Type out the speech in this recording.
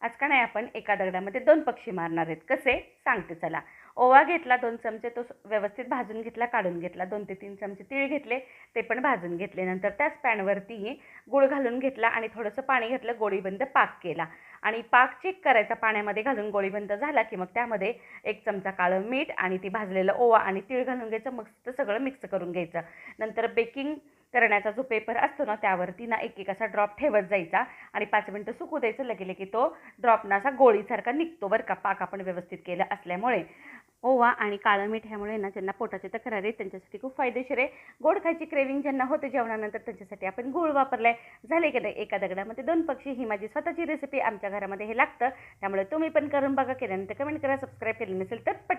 आज का नाही आपण एका दगडामध्ये दोन पक्षी मारणार आहेत. कसे सांगते चला. ओवा घेतला 2 चमचे, तो व्यवस्थित भाजून घेतला, काढून घेतला. 2 ते 3 चमचे तीळ घेतले, ते पण भाजून घेतले. नंतर त्याच पॅनवरती गूळ घालून घेतला आणि थोडंसं पाणी घातलं, गोळीबंद पाक केला आणि पाक चेक करायचा पाण्यामध्ये घालून गोळीबंद झाला की मग त्यामध्ये 1 चमचा काळं मीठ आणि ती भाजलेलं ओवा आणि तीळ घालून घ्यायचं. मस्त सगळं मिक्स करून घ्यायचं. नंतर बेकिंग करण्याचा जो पेपर असतो ना त्यावरती ना एक असा ड्रॉप ठेवत जायचा आणि 5 मिनिटं सुकू द्यायचं. लगे तो ड्रॉप ना असा गोळीसारखा निघतो बरं का, पाक आपण व्यवस्थित केला असल्यामुळे. ओवा आणि काळं मीठ ह्यामुळे ना ज्यांना पोटाची तक्रार आहे त्यांच्यासाठी खूप फायदेशीर आहे. गोड खायची क्रेविंग ज्यांना होते जेवणानंतर त्यांच्यासाठी आपण गूळ वापरलाय. झाले की नाही एका दगडामध्ये दोन पक्षी. ही माझी स्वतःची रेसिपी, आमच्या घरामध्ये हे लागतं, त्यामुळे तुम्ही पण करून बघा. केल्यानंतर कमेंट करा. सबस्क्राईब केलं नसेल तर पटापट